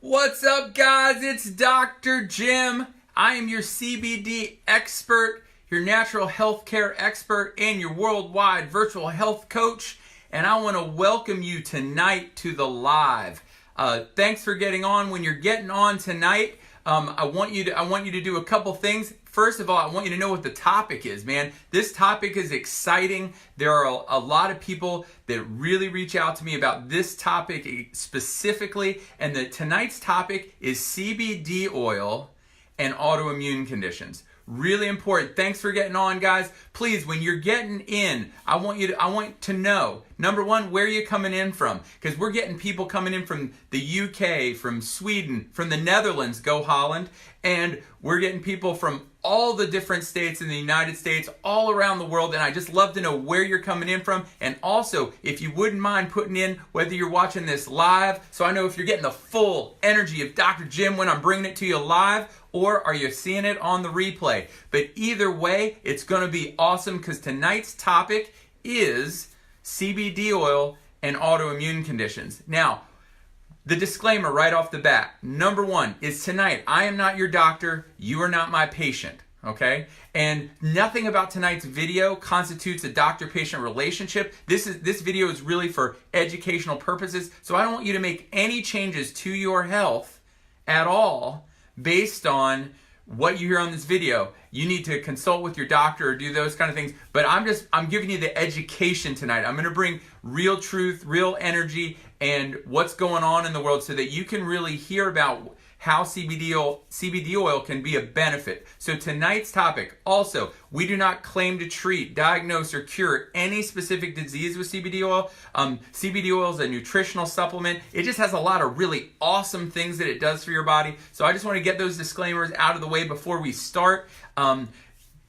What's up, guys? It's Dr. Jim. I am your CBD expert, your natural health care expert, and your worldwide virtual health coach. And I want to welcome you tonight to the live. Thanks for getting on. When you're getting on tonight, I want you to do a couple things. First of all, I want you to know what the topic is, man. This topic is exciting. There are a lot of people that really reach out to me about this topic specifically, and tonight's topic is CBD oil and autoimmune conditions. Really important. Thanks for getting on, guys. Please, when you're getting in, I want to know, number one, where you're coming in from, because we're getting people coming in from the UK, from Sweden, from the Netherlands, go Holland, and we're getting people from all the different states in the United States, all around the world, and I just love to know where you're coming in from. And also, if you wouldn't mind putting in whether you're watching this live, so I know if you're getting the full energy of Dr. Jim when I'm bringing it to you live, or are you seeing it on the replay? But either way, it's going to be awesome because tonight's topic is CBD oil and autoimmune conditions. Now, the disclaimer right off the bat, number one, is tonight, I am not your doctor, you are not my patient, okay? And nothing about tonight's video constitutes a doctor-patient relationship. This video is really for educational purposes, so I don't want you to make any changes to your health at all based on what you hear on this video. You need to consult with your doctor or do those kind of things. But I'm giving you the education tonight. I'm going to bring real truth, real energy, and what's going on in the world so that you can really hear about how CBD oil can be a benefit. So tonight's topic, also, we do not claim to treat, diagnose, or cure any specific disease with CBD oil. CBD oil is a nutritional supplement. It just has a lot of really awesome things that it does for your body. So I just want to get those disclaimers out of the way before we start.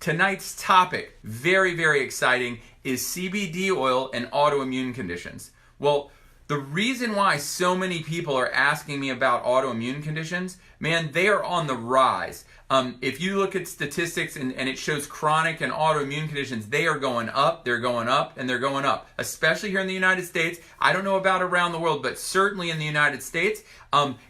Tonight's topic, very, very exciting, is CBD oil and autoimmune conditions. Well, the reason why so many people are asking me about autoimmune conditions, man, they are on the rise. If you look at statistics and it shows chronic and autoimmune conditions, they are going up, they're going up, and they're going up, especially here in the United States. I don't know about around the world, but certainly in the United States.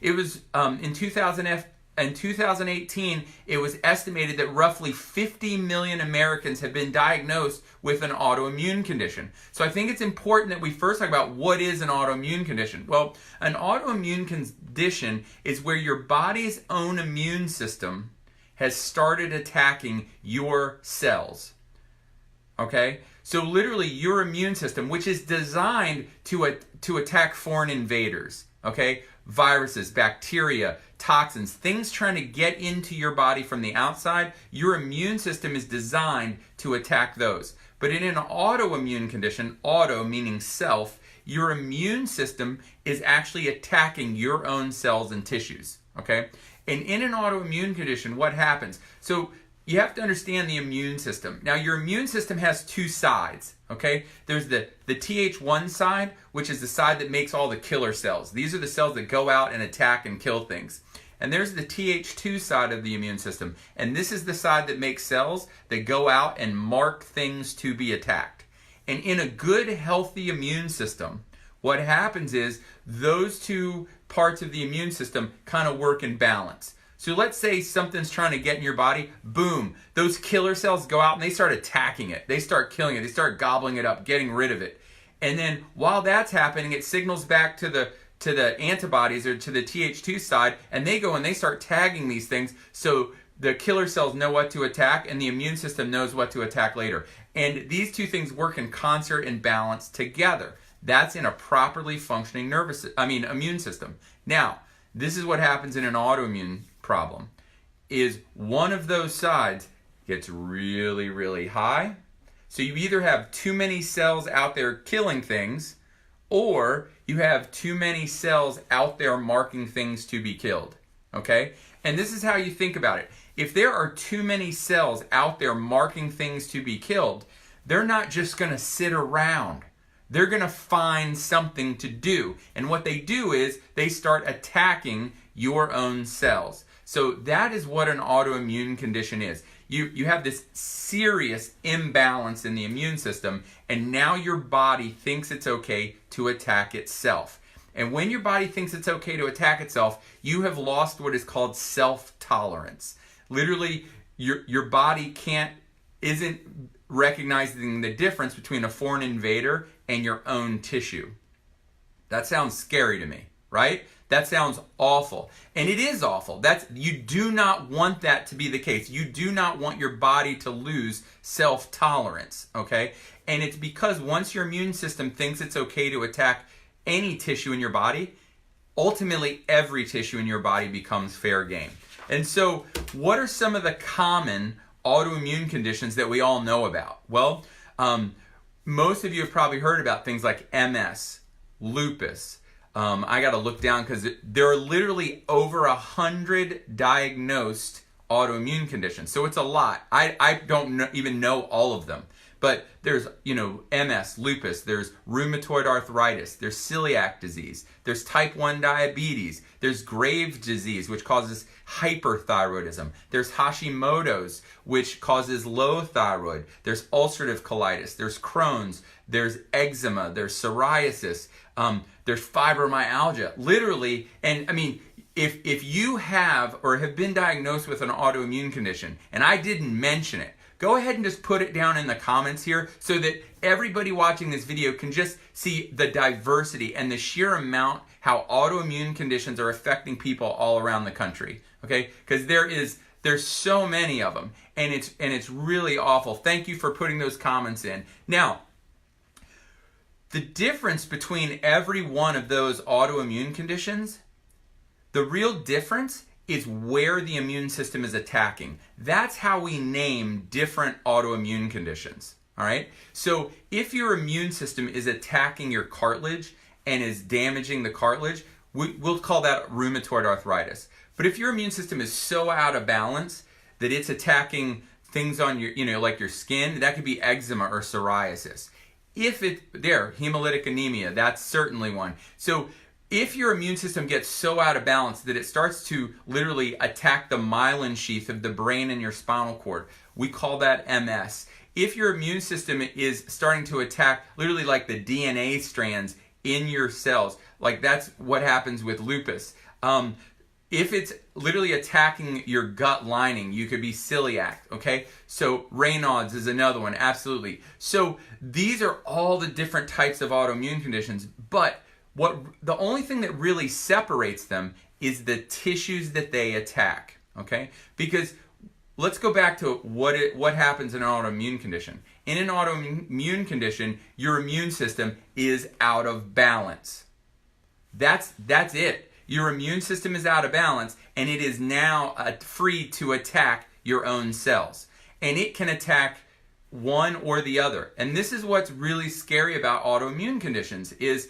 It was in 2018, it was estimated that roughly 50 million Americans have been diagnosed with an autoimmune condition. So I think it's important that we first talk about what is an autoimmune condition. Well, an autoimmune condition is where your body's own immune system has started attacking your cells. Okay? So literally your immune system, which is designed to attack foreign invaders, okay? Viruses, bacteria, toxins, things trying to get into your body from the outside, your immune system is designed to attack those. But in an autoimmune condition, auto meaning self, your immune system is actually attacking your own cells and tissues, okay? And in an autoimmune condition, what happens? So you have to understand the immune system. Now, your immune system has two sides, okay? There's the Th1 side, which is the side that makes all the killer cells. These are the cells that go out and attack and kill things. And there's the Th2 side of the immune system. And this is the side that makes cells that go out and mark things to be attacked. And in a good, healthy immune system, what happens is those two parts of the immune system kind of work in balance. So let's say something's trying to get in your body, boom, those killer cells go out and they start attacking it. They start killing it. They start gobbling it up, getting rid of it. And then while that's happening, it signals back to the antibodies or to the Th2 side, and they go and they start tagging these things so the killer cells know what to attack and the immune system knows what to attack later. And these two things work in concert and balance together. That's in a properly functioning immune system. Now, this is what happens in an autoimmune problem, is one of those sides gets really, really high. So you either have too many cells out there killing things, or you have too many cells out there marking things to be killed, okay? And this is how you think about it. If there are too many cells out there marking things to be killed, they're not just going to sit around. They're going to find something to do. And what they do is they start attacking your own cells. So that is what an autoimmune condition is. You have this serious imbalance in the immune system, and now your body thinks it's okay to attack itself. And when your body thinks it's okay to attack itself, you have lost what is called self-tolerance. Literally, your body isn't recognizing the difference between a foreign invader and your own tissue. That sounds scary to me, right? That sounds awful. And it is awful. You do not want that to be the case. You do not want your body to lose self-tolerance, okay? And it's because once your immune system thinks it's okay to attack any tissue in your body, ultimately every tissue in your body becomes fair game. And so what are some of the common autoimmune conditions that we all know about? Well, most of you have probably heard about things like MS, lupus. I got to look down because there are literally over 100 diagnosed autoimmune conditions. So it's a lot. I don't even know all of them. But there's, MS, lupus, there's rheumatoid arthritis, there's celiac disease, there's type 1 diabetes, there's Graves' disease, which causes hyperthyroidism, there's Hashimoto's, which causes low thyroid, there's ulcerative colitis, there's Crohn's, there's eczema, there's psoriasis, there's fibromyalgia. Literally, and I mean, if you have or have been diagnosed with an autoimmune condition, and I didn't mention it, go ahead and just put it down in the comments here so that everybody watching this video can just see the diversity and the sheer amount how autoimmune conditions are affecting people all around the country. Okay? Because there's so many of them, and it's really awful. Thank you for putting those comments in. Now, the difference between every one of those autoimmune conditions, the real difference is where the immune system is attacking. That's how we name different autoimmune conditions. All right? So if your immune system is attacking your cartilage and is damaging the cartilage, we'll call that rheumatoid arthritis. But if your immune system is so out of balance that it's attacking things on your, like your skin, that could be eczema or psoriasis. Hemolytic anemia, that's certainly one. So if your immune system gets so out of balance that it starts to literally attack the myelin sheath of the brain and your spinal cord, we call that MS. If your immune system is starting to attack literally like the DNA strands in your cells, like that's what happens with lupus. If it's literally attacking your gut lining, you could be celiac, okay? So Raynaud's is another one, absolutely. So these are all the different types of autoimmune conditions, but the only thing that really separates them is the tissues that they attack, okay? Because let's go back to what happens in an autoimmune condition. In an autoimmune condition, your immune system is out of balance. That's it. Your immune system is out of balance, and it is now free to attack your own cells. And it can attack one or the other. And this is what's really scary about autoimmune conditions is,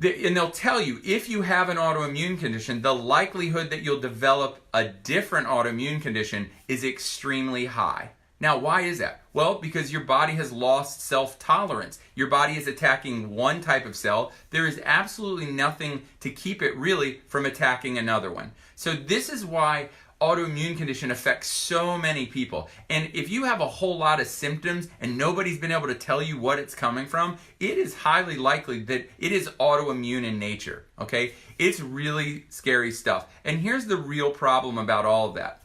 and they'll tell you, if you have an autoimmune condition, the likelihood that you'll develop a different autoimmune condition is extremely high. Now, why is that? Well, because your body has lost self-tolerance. Your body is attacking one type of cell. There is absolutely nothing to keep it really from attacking another one. So this is why autoimmune condition affects so many people. And if you have a whole lot of symptoms and nobody's been able to tell you what it's coming from, it is highly likely that it is autoimmune in nature, okay? It's really scary stuff. And here's the real problem about all of that.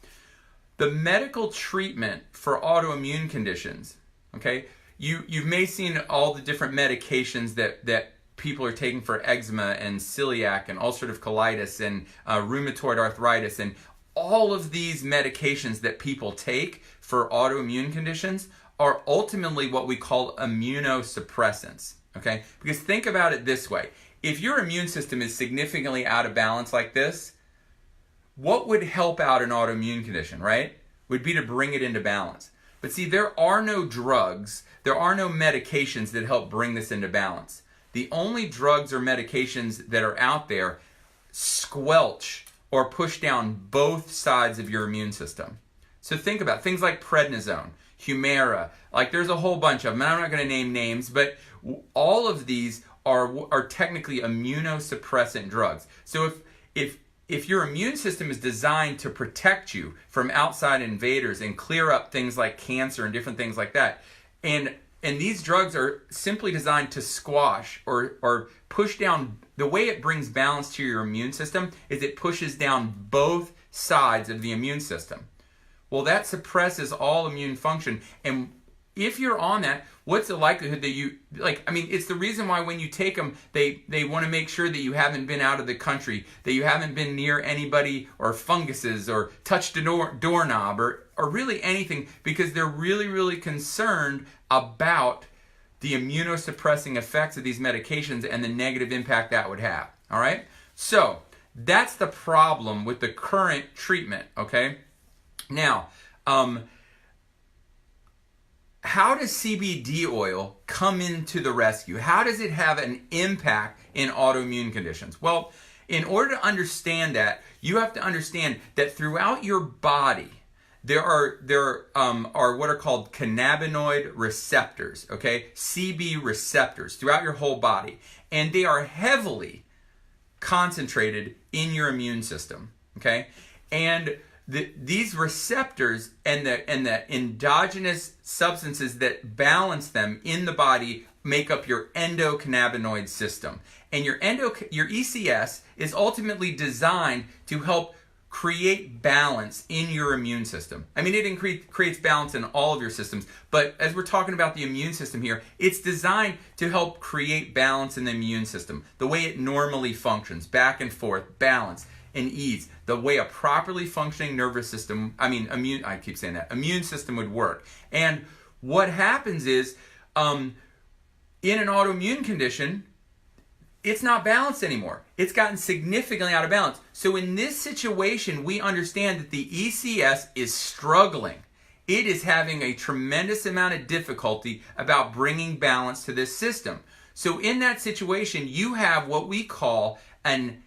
The medical treatment for autoimmune conditions, okay? You've may seen all the different medications that people are taking for eczema and celiac and ulcerative colitis and rheumatoid arthritis, and all of these medications that people take for autoimmune conditions are ultimately what we call immunosuppressants, okay? Because think about it this way. If your immune system is significantly out of balance like this, what would help out an autoimmune condition, right? Would be to bring it into balance. But see, there are no drugs, there are no medications that help bring this into balance. The only drugs or medications that are out there squelch or push down both sides of your immune system. So think about things like prednisone, Humira, like there's a whole bunch of them, and I'm not going to name names, but all of these are technically immunosuppressant drugs. So if your immune system is designed to protect you from outside invaders and clear up things like cancer and different things like that, and And these drugs are simply designed to squash or push down. The way it brings balance to your immune system is it pushes down both sides of the immune system. Well, that suppresses all immune function. And if you're on that, what's the likelihood that you, it's the reason why when you take them, they want to make sure that you haven't been out of the country, that you haven't been near anybody or funguses or touched a doorknob or really anything, because they're really, really concerned about the immunosuppressing effects of these medications and the negative impact that would have. All right? So that's the problem with the current treatment, okay? Now, how does CBD oil come into the rescue? How does it have an impact in autoimmune conditions? Well, in order to understand that, you have to understand that throughout your body, there are what are called cannabinoid receptors, okay? CB receptors throughout your whole body. And they are heavily concentrated in your immune system, okay? And these receptors and the endogenous substances that balance them in the body make up your endocannabinoid system. And your ECS is ultimately designed to help create balance in your immune system. I mean, it creates balance in all of your systems, but as we're talking about the immune system here, it's designed to help create balance in the immune system, the way it normally functions, back and forth, balance and ease, the way a properly functioning nervous system, immune system would work. And what happens is, in an autoimmune condition, it's not balanced anymore. It's gotten significantly out of balance. So in this situation, we understand that the ECS is struggling. It is having a tremendous amount of difficulty about bringing balance to this system. So in that situation, you have what we call an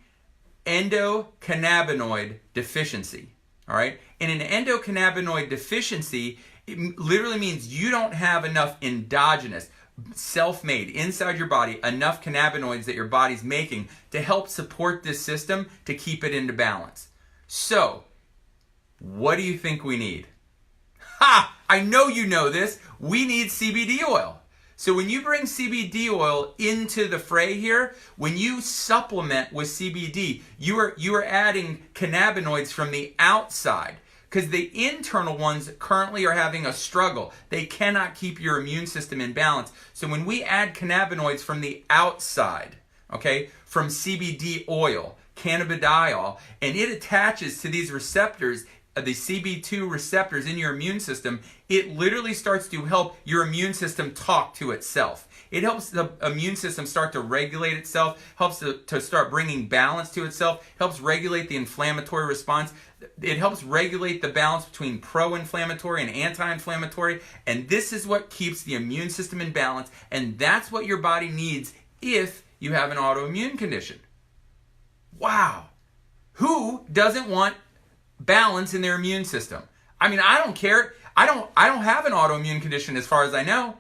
endocannabinoid deficiency. All right? And an endocannabinoid deficiency, it literally means you don't have enough endogenous, self-made, inside your body, enough cannabinoids that your body's making to help support this system to keep it into balance. So, what do you think we need? Ha! I know you know this. We need CBD oil. So when you bring CBD oil into the fray here, when you supplement with CBD, you are adding cannabinoids from the outside, because the internal ones currently are having a struggle. They cannot keep your immune system in balance. So when we add cannabinoids from the outside, okay, from CBD oil, cannabidiol, and it attaches to these receptors, the CB2 receptors in your immune system, it literally starts to help your immune system talk to itself. It helps the immune system start to regulate itself, helps to start bringing balance to itself, helps regulate the inflammatory response. It helps regulate the balance between pro-inflammatory and anti-inflammatory, and this is what keeps the immune system in balance, and that's what your body needs if you have an autoimmune condition. Wow. Who doesn't want balance in their immune system? I mean, I don't care. I don't have an autoimmune condition as far as I know.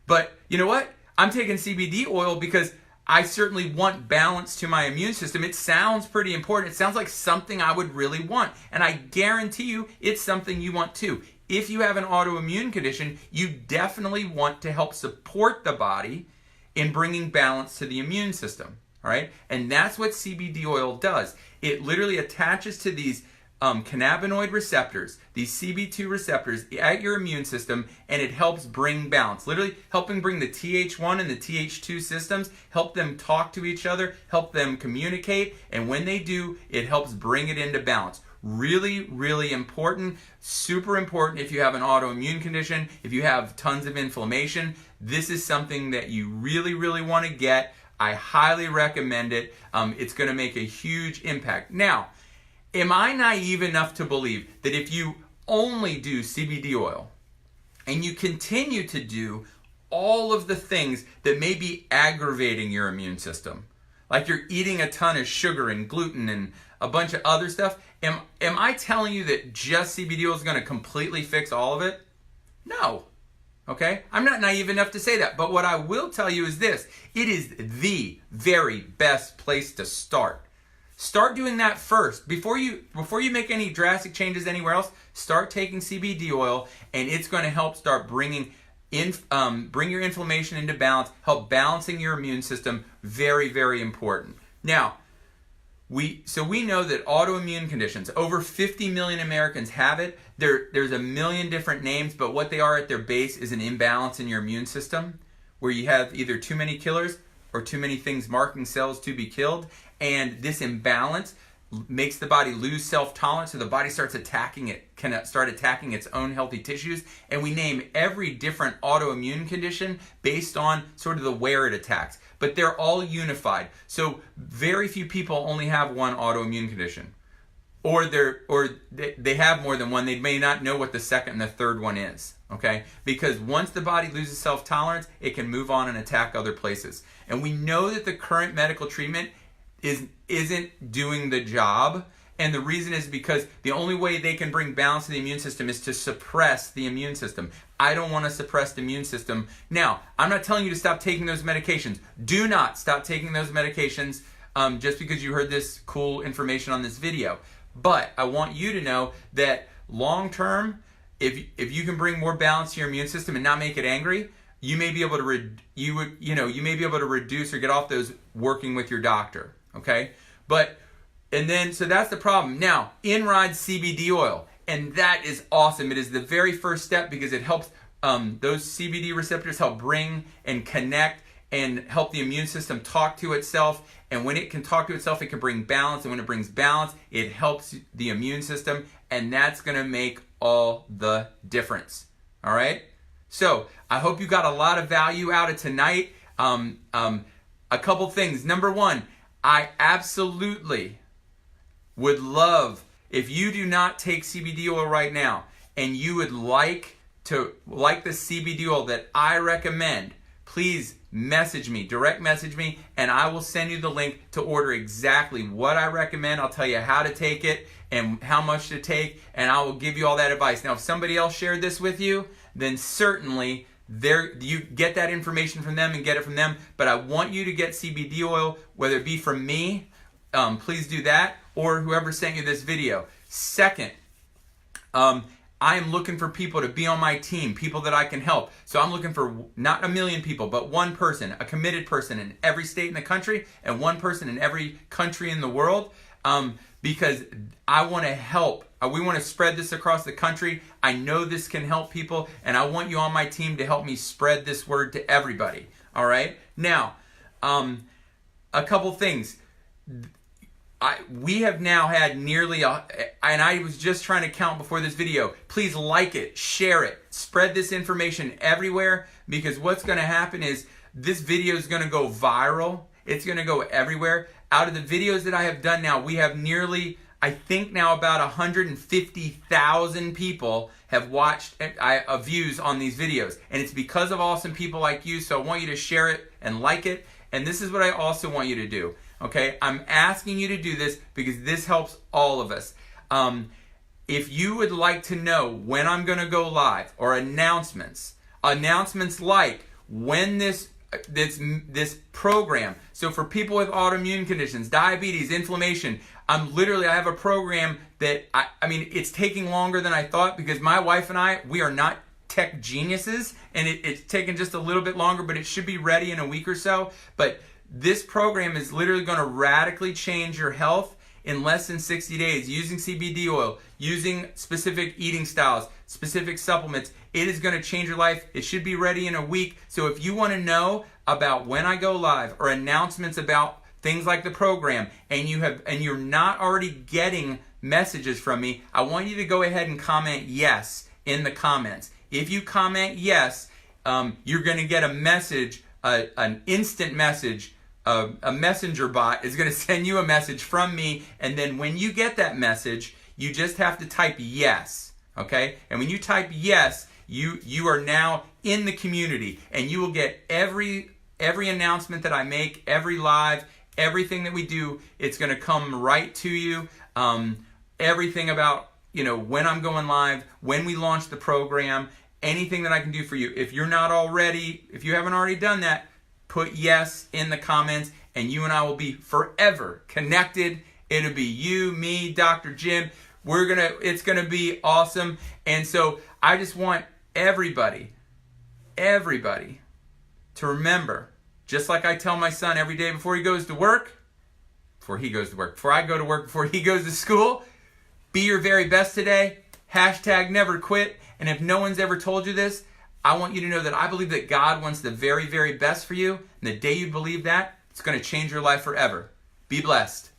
But you know what? I'm taking CBD oil because I certainly want balance to my immune system. It sounds pretty important. It sounds like something I would really want. And I guarantee you it's something you want too. If you have an autoimmune condition, you definitely want to help support the body in bringing balance to the immune system. All right? And that's what CBD oil does. It literally attaches to these cannabinoid receptors, these CB2 receptors at your immune system, and it helps bring balance. Literally helping bring the TH1 and the TH2 systems, help them talk to each other, help them communicate, and when they do, it helps bring it into balance. Really, really important, super important if you have an autoimmune condition, if you have tons of inflammation. This is something that you really, really want to get. I highly recommend it. It's going to make a huge impact. Now, am I naive enough to believe that if you only do CBD oil and you continue to do all of the things that may be aggravating your immune system, like you're eating a ton of sugar and gluten and a bunch of other stuff, am I telling you that just CBD oil is going to completely fix all of it? No. Okay? I'm not naive enough to say that. But what I will tell you is this. It is the very best place to start. Start doing that first. Before you make any drastic changes anywhere else, start taking CBD oil, and it's going to help start bringing bring your inflammation into balance, help balancing your immune system. Very, very important. Now, we know that autoimmune conditions, over 50 million Americans have it. There's a million different names, but what they are at their base is an imbalance in your immune system, where you have either too many killers or too many things marking cells to be killed. And this imbalance makes the body lose self-tolerance, so the body starts attacking its own healthy tissues. And we name every different autoimmune condition based on sort of the where it attacks. But they're all unified. So very few people only have one autoimmune condition. Or they have more than one. They may not know what the second and the third one is. Okay? Because once the body loses self-tolerance, it can move on and attack other places. And we know that the current medical treatment isn't doing the job, and the reason is because the only way they can bring balance to the immune system is to suppress the immune system. I don't want to suppress the immune system. Now, I'm not telling you to stop taking those medications. Do not stop taking those medications just because you heard this cool information on this video. But I want you to know that long term, if you can bring more balance to your immune system and not make it angry, you may be able to you may be able to reduce or get off those working with your doctor. Okay, so that's the problem. Now, in rides CBD oil, and that is awesome. It is the very first step because it helps those CBD receptors help bring and connect and help the immune system talk to itself. And when it can talk to itself, it can bring balance. And when it brings balance, it helps the immune system, and that's going to make all the difference. All right. So I hope you got a lot of value out of tonight. A couple things. Number one, I absolutely would love, if you do not take CBD oil right now and you would like the CBD oil that I recommend, please direct message me, and I will send you the link to order exactly what I recommend. I'll tell you how to take it and how much to take, and I will give you all that advice. Now, if somebody else shared this with you, then certainly you get that information from them and get it from them. But I want you to get CBD oil, whether it be from me, please do that, or whoever sent you this video. Second, I am looking for people to be on my team, people that I can help. So I'm looking for not a million people, but one person, a committed person in every state in the country and one person in every country in the world, because I want to help. We want to spread this across the country. I know this can help people, and I want you on my team to help me spread this word to everybody. All right? Now, a couple things. We have now had nearly, and I was just trying to count before this video. Please like it, share it, spread this information everywhere, because what's going to happen is this video is going to go viral. It's going to go everywhere. Out of the videos that I have done now, we have nearly, I think now about 150,000 people have watched views on these videos. And it's because of awesome people like you, so I want you to share it and like it. And this is what I also want you to do. Okay, I'm asking you to do this because this helps all of us. If you would like to know when I'm going to go live, or announcements like when this program, so for people with autoimmune conditions, diabetes, inflammation, I have a program that, I mean, it's taking longer than I thought because my wife and we are not tech geniuses, and it's taken just a little bit longer, but it should be ready in a week or so. But this program is literally going to radically change your health in less than 60 days using CBD oil, using specific eating styles, specific supplements. It is going to change your life. It should be ready in a week. So if you want to know about when I go live or announcements about things like the program, and you're not already getting messages from me, I want you to go ahead and comment yes in the comments. If you comment yes, you're going to get a message, an instant message. A messenger bot is going to send you a message from me, and then when you get that message, you just have to type yes, okay? And when you type yes, you are now in the community, and you will get every announcement that I make, every live, everything that we do. It's going to come right to you. Everything about when I'm going live, when we launch the program, anything that I can do for you. If you haven't already done that, put yes in the comments, and you and I will be forever connected. It'll be you, me, Dr. Jim. It's gonna be awesome. And so I just want everybody, everybody to remember, just like I tell my son every day before I go to work, before he goes to work, before he goes to school, be your very best today. Hashtag never quit. And if no one's ever told you this, I want you to know that I believe that God wants the very, very best for you. And the day you believe that, it's going to change your life forever. Be blessed.